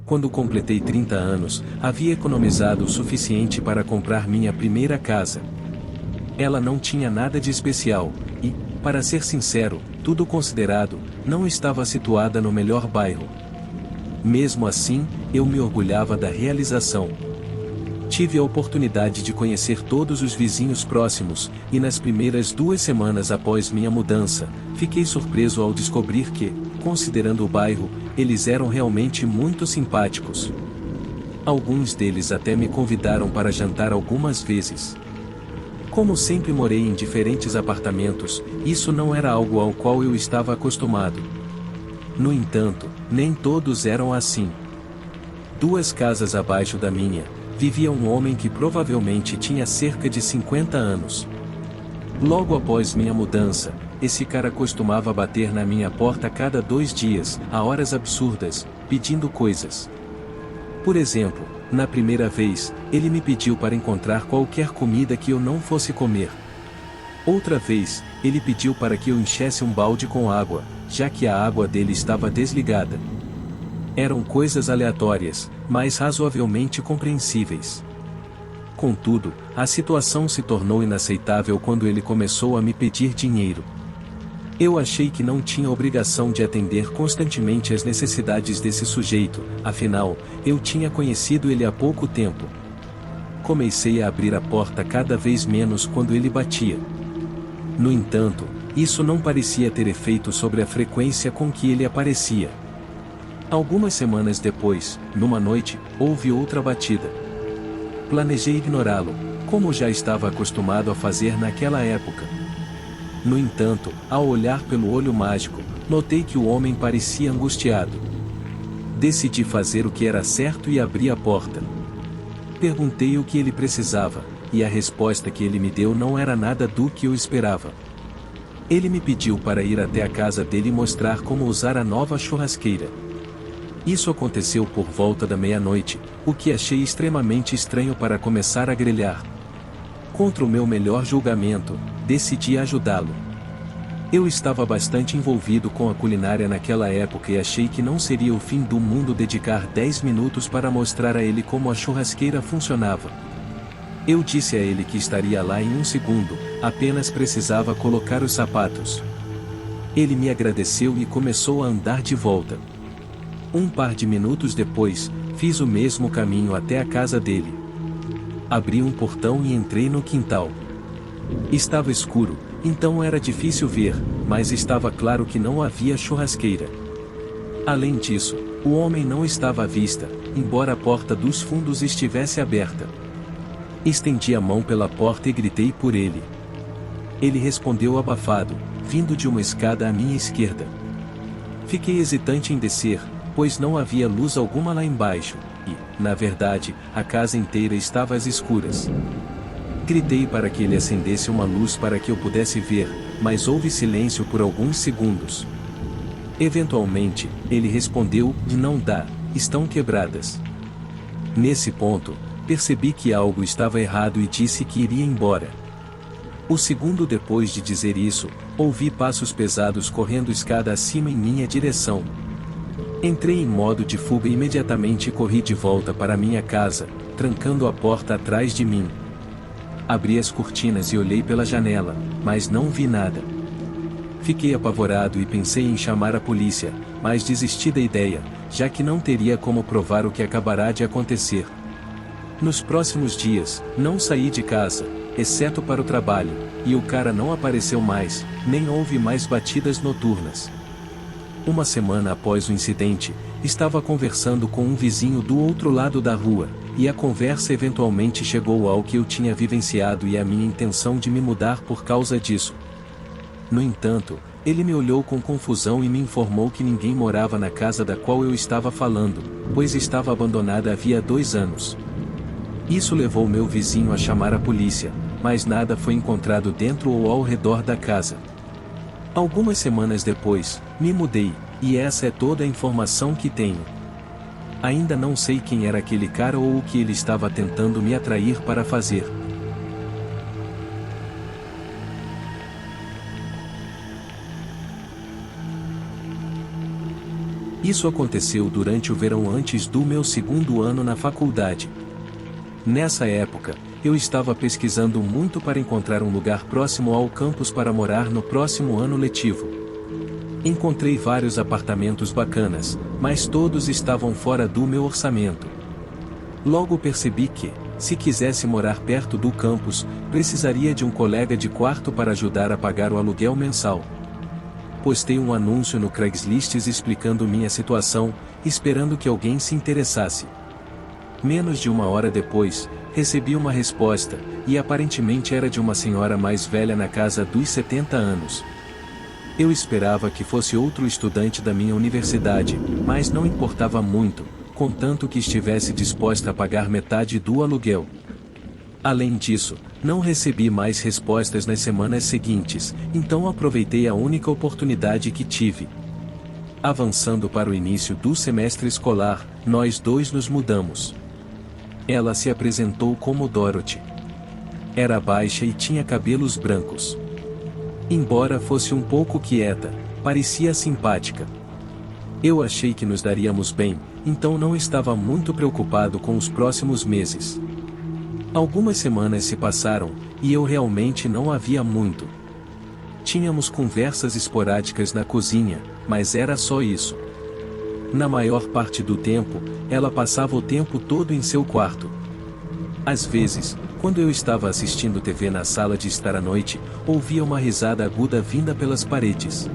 Quando completei 30 anos, havia economizado o suficiente para comprar minha primeira casa. Ela não tinha nada de especial, e, para ser sincero, tudo considerado, não estava situada no melhor bairro. Mesmo assim, eu me orgulhava da realização. Tive a oportunidade de conhecer todos os vizinhos próximos, e nas primeiras 2 semanas após minha mudança, fiquei surpreso ao descobrir que, considerando o bairro, eles eram realmente muito simpáticos. Alguns deles até me convidaram para jantar algumas vezes. Como sempre morei em diferentes apartamentos, isso não era algo ao qual eu estava acostumado. No entanto, nem todos eram assim. 2 casas abaixo da minha, vivia um homem que provavelmente tinha cerca de 50 anos. Logo após minha mudança, esse cara costumava bater na minha porta a cada 2 dias, a horas absurdas, pedindo coisas. Por exemplo, na primeira vez, ele me pediu para encontrar qualquer comida que eu não fosse comer. Outra vez, ele pediu para que eu enchesse um balde com água, já que a água dele estava desligada. Eram coisas aleatórias, mas razoavelmente compreensíveis. Contudo, a situação se tornou inaceitável quando ele começou a me pedir dinheiro. Eu achei que não tinha obrigação de atender constantemente às necessidades desse sujeito, afinal, eu tinha conhecido ele há pouco tempo. Comecei a abrir a porta cada vez menos quando ele batia. No entanto, isso não parecia ter efeito sobre a frequência com que ele aparecia. Algumas semanas depois, numa noite, houve outra batida. Planejei ignorá-lo, como já estava acostumado a fazer naquela época. No entanto, ao olhar pelo olho mágico, notei que o homem parecia angustiado. Decidi fazer o que era certo e abri a porta. Perguntei o que ele precisava, e a resposta que ele me deu não era nada do que eu esperava. Ele me pediu para ir até a casa dele e mostrar como usar a nova churrasqueira. Isso aconteceu por volta da meia-noite, o que achei extremamente estranho para começar a grelhar. Contra o meu melhor julgamento, decidi ajudá-lo. Eu estava bastante envolvido com a culinária naquela época e achei que não seria o fim do mundo dedicar 10 minutos para mostrar a ele como a churrasqueira funcionava. Eu disse a ele que estaria lá em 1 segundo, apenas precisava colocar os sapatos. Ele me agradeceu e começou a andar de volta. Um par de minutos depois, fiz o mesmo caminho até a casa dele. Abri um portão e entrei no quintal. Estava escuro, então era difícil ver, mas estava claro que não havia churrasqueira. Além disso, o homem não estava à vista, embora a porta dos fundos estivesse aberta. Estendi a mão pela porta e gritei por ele. Ele respondeu abafado, vindo de uma escada à minha esquerda. Fiquei hesitante em descer, pois não havia luz alguma lá embaixo, e, na verdade, a casa inteira estava às escuras. Gritei para que ele acendesse uma luz para que eu pudesse ver, mas houve silêncio por alguns segundos. Eventualmente, ele respondeu: "Não dá, estão quebradas." Nesse ponto, percebi que algo estava errado e disse que iria embora. O segundo depois de dizer isso, ouvi passos pesados correndo escada acima em minha direção. Entrei em modo de fuga e imediatamente corri de volta para minha casa, trancando a porta atrás de mim. Abri as cortinas e olhei pela janela, mas não vi nada. Fiquei apavorado e pensei em chamar a polícia, mas desisti da ideia, já que não teria como provar o que acabará de acontecer. Nos próximos dias, não saí de casa, exceto para o trabalho, e o cara não apareceu mais, nem houve mais batidas noturnas. Uma semana após o incidente, estava conversando com um vizinho do outro lado da rua, e a conversa eventualmente chegou ao que eu tinha vivenciado e a minha intenção de me mudar por causa disso. No entanto, ele me olhou com confusão e me informou que ninguém morava na casa da qual eu estava falando, pois estava abandonada havia 2 anos. Isso levou meu vizinho a chamar a polícia, mas nada foi encontrado dentro ou ao redor da casa. Algumas semanas depois, me mudei, e essa é toda a informação que tenho. Ainda não sei quem era aquele cara ou o que ele estava tentando me atrair para fazer. Isso aconteceu durante o verão antes do meu segundo ano na faculdade. Nessa época, eu estava pesquisando muito para encontrar um lugar próximo ao campus para morar no próximo ano letivo. Encontrei vários apartamentos bacanas, mas todos estavam fora do meu orçamento. Logo percebi que, se quisesse morar perto do campus, precisaria de um colega de quarto para ajudar a pagar o aluguel mensal. Postei um anúncio no Craigslist explicando minha situação, esperando que alguém se interessasse. Menos de uma hora depois, recebi uma resposta, e aparentemente era de uma senhora mais velha na casa dos 70 anos. Eu esperava que fosse outro estudante da minha universidade, mas não importava muito, contanto que estivesse disposta a pagar metade do aluguel. Além disso, não recebi mais respostas nas semanas seguintes, então aproveitei a única oportunidade que tive. Avançando para o início do semestre escolar, nós dois nos mudamos. Ela se apresentou como Dorothy. Era baixa e tinha cabelos brancos. Embora fosse um pouco quieta, parecia simpática. Eu achei que nos daríamos bem, então não estava muito preocupado com os próximos meses. Algumas semanas se passaram, e eu realmente não a via muito. Tínhamos conversas esporádicas na cozinha, mas era só isso. Na maior parte do tempo, ela passava o tempo todo em seu quarto. Às vezes, quando eu estava assistindo TV na sala de estar à noite, ouvia uma risada aguda vinda pelas paredes.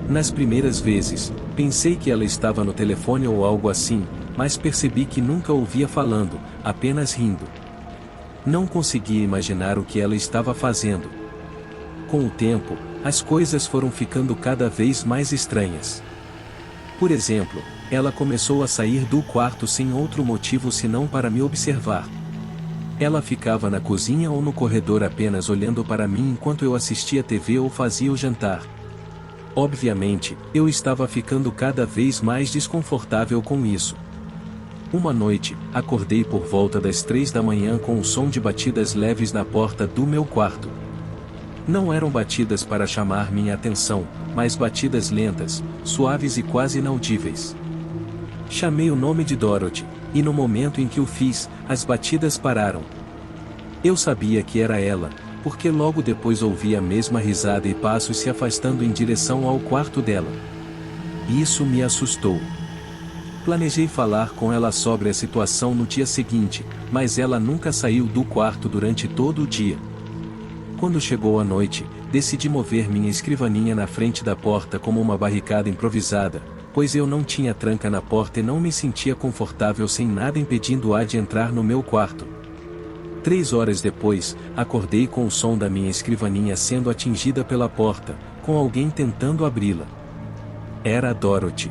Nas primeiras vezes, pensei que ela estava no telefone ou algo assim, mas percebi que nunca ouvia falando, apenas rindo. Não conseguia imaginar o que ela estava fazendo. Com o tempo, as coisas foram ficando cada vez mais estranhas. Por exemplo, ela começou a sair do quarto sem outro motivo senão para me observar. Ela ficava na cozinha ou no corredor apenas olhando para mim enquanto eu assistia TV ou fazia o jantar. Obviamente, eu estava ficando cada vez mais desconfortável com isso. Uma noite, acordei por volta das 3 da manhã com o som de batidas leves na porta do meu quarto. Não eram batidas para chamar minha atenção, mas batidas lentas, suaves e quase inaudíveis. Chamei o nome de Dorothy, e no momento em que o fiz, as batidas pararam. Eu sabia que era ela, porque logo depois ouvi a mesma risada e passos se afastando em direção ao quarto dela. Isso me assustou. Planejei falar com ela sobre a situação no dia seguinte, mas ela nunca saiu do quarto durante todo o dia. Quando chegou a noite, decidi mover minha escrivaninha na frente da porta como uma barricada improvisada, pois eu não tinha tranca na porta e não me sentia confortável sem nada impedindo-a de entrar no meu quarto. 3 horas depois, acordei com o som da minha escrivaninha sendo atingida pela porta, com alguém tentando abri-la. Era a Dorothy.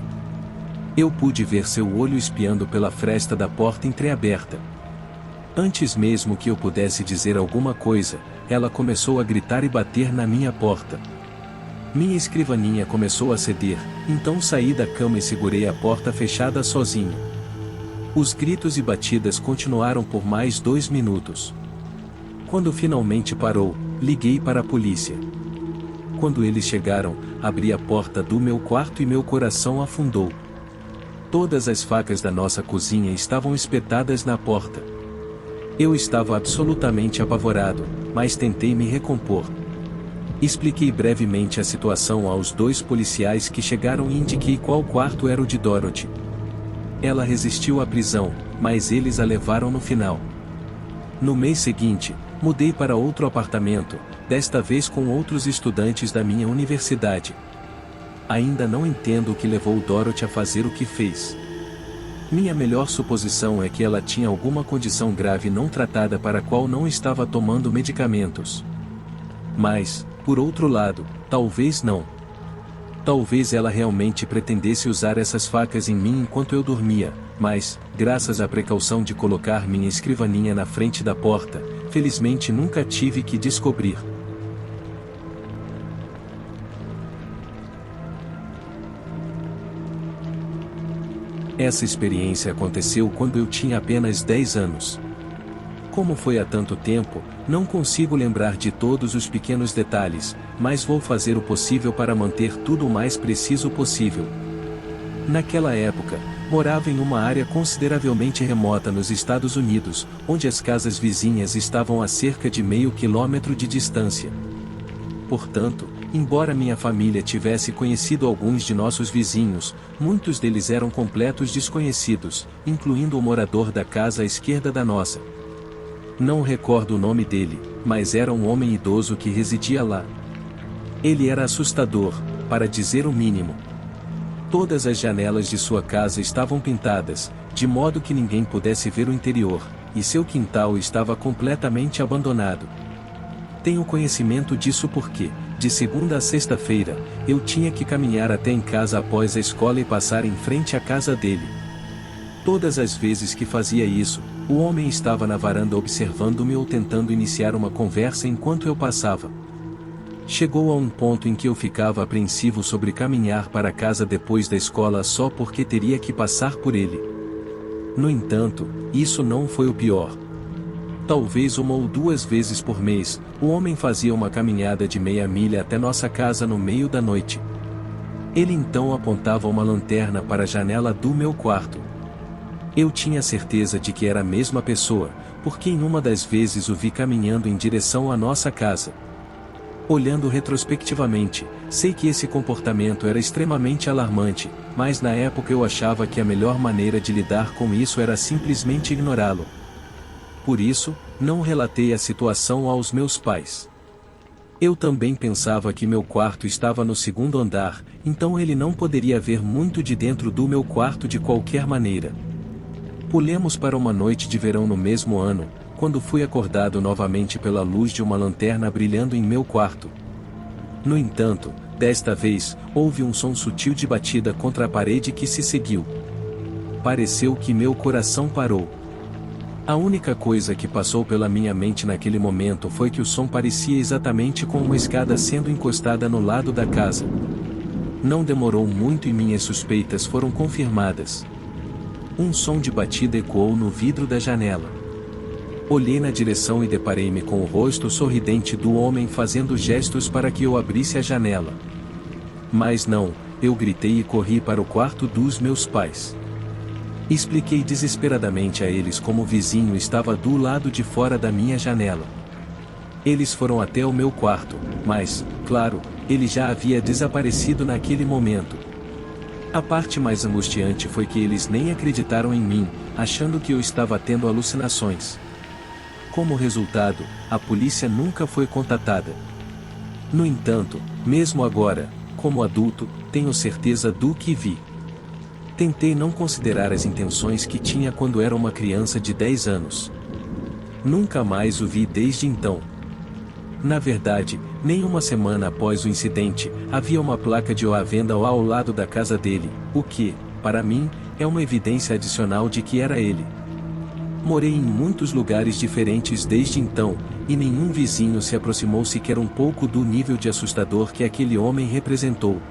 Eu pude ver seu olho espiando pela fresta da porta entreaberta. Antes mesmo que eu pudesse dizer alguma coisa, ela começou a gritar e bater na minha porta. Minha escrivaninha começou a ceder, então saí da cama e segurei a porta fechada sozinho. Os gritos e batidas continuaram por mais 2 minutos. Quando finalmente parou, liguei para a polícia. Quando eles chegaram, abri a porta do meu quarto e meu coração afundou. Todas as facas da nossa cozinha estavam espetadas na porta. Eu estava absolutamente apavorado, mas tentei me recompor. Expliquei brevemente a situação aos 2 policiais que chegaram e indiquei qual quarto era o de Dorothy. Ela resistiu à prisão, mas eles a levaram no final. No mês seguinte, mudei para outro apartamento, desta vez com outros estudantes da minha universidade. Ainda não entendo o que levou Dorothy a fazer o que fez. Minha melhor suposição é que ela tinha alguma condição grave não tratada para a qual não estava tomando medicamentos. Mas, por outro lado, talvez não. Talvez ela realmente pretendesse usar essas facas em mim enquanto eu dormia, mas, graças à precaução de colocar minha escrivaninha na frente da porta, felizmente nunca tive que descobrir. Essa experiência aconteceu quando eu tinha apenas 10 anos. Como foi há tanto tempo, não consigo lembrar de todos os pequenos detalhes, mas vou fazer o possível para manter tudo o mais preciso possível. Naquela época, morava em uma área consideravelmente remota nos Estados Unidos, onde as casas vizinhas estavam a cerca de meio quilômetro de distância. Portanto, embora minha família tivesse conhecido alguns de nossos vizinhos, muitos deles eram completos desconhecidos, incluindo o morador da casa à esquerda da nossa. Não recordo o nome dele, mas era um homem idoso que residia lá. Ele era assustador, para dizer o mínimo. Todas as janelas de sua casa estavam pintadas, de modo que ninguém pudesse ver o interior, e seu quintal estava completamente abandonado. Tenho conhecimento disso porque, de segunda a sexta-feira, eu tinha que caminhar até em casa após a escola e passar em frente à casa dele. Todas as vezes que fazia isso, o homem estava na varanda observando-me ou tentando iniciar uma conversa enquanto eu passava. Chegou a um ponto em que eu ficava apreensivo sobre caminhar para casa depois da escola só porque teria que passar por ele. No entanto, isso não foi o pior. Talvez uma ou duas vezes por mês, o homem fazia uma caminhada de meia milha até nossa casa no meio da noite. Ele então apontava uma lanterna para a janela do meu quarto. Eu tinha certeza de que era a mesma pessoa, porque em uma das vezes o vi caminhando em direção à nossa casa. Olhando retrospectivamente, sei que esse comportamento era extremamente alarmante, mas na época eu achava que a melhor maneira de lidar com isso era simplesmente ignorá-lo. Por isso, não relatei a situação aos meus pais. Eu também pensava que meu quarto estava no segundo andar, então ele não poderia ver muito de dentro do meu quarto de qualquer maneira. Pulemos para uma noite de verão no mesmo ano, quando fui acordado novamente pela luz de uma lanterna brilhando em meu quarto. No entanto, desta vez, houve um som sutil de batida contra a parede que se seguiu. Pareceu que meu coração parou. A única coisa que passou pela minha mente naquele momento foi que o som parecia exatamente como uma escada sendo encostada no lado da casa. Não demorou muito e minhas suspeitas foram confirmadas. Um som de batida ecoou no vidro da janela. Olhei na direção e deparei-me com o rosto sorridente do homem fazendo gestos para que eu abrisse a janela. Mas não, eu gritei e corri para o quarto dos meus pais. Expliquei desesperadamente a eles como o vizinho estava do lado de fora da minha janela. Eles foram até o meu quarto, mas, claro, ele já havia desaparecido naquele momento. A parte mais angustiante foi que eles nem acreditaram em mim, achando que eu estava tendo alucinações. Como resultado, a polícia nunca foi contatada. No entanto, mesmo agora, como adulto, tenho certeza do que vi. Tentei não considerar as intenções que tinha quando era uma criança de 10 anos. Nunca mais o vi desde então. Na verdade, nem uma semana após o incidente, havia uma placa de à venda ao lado da casa dele, o que, para mim, é uma evidência adicional de que era ele. Morei em muitos lugares diferentes desde então, e nenhum vizinho se aproximou sequer um pouco do nível de assustador que aquele homem representou.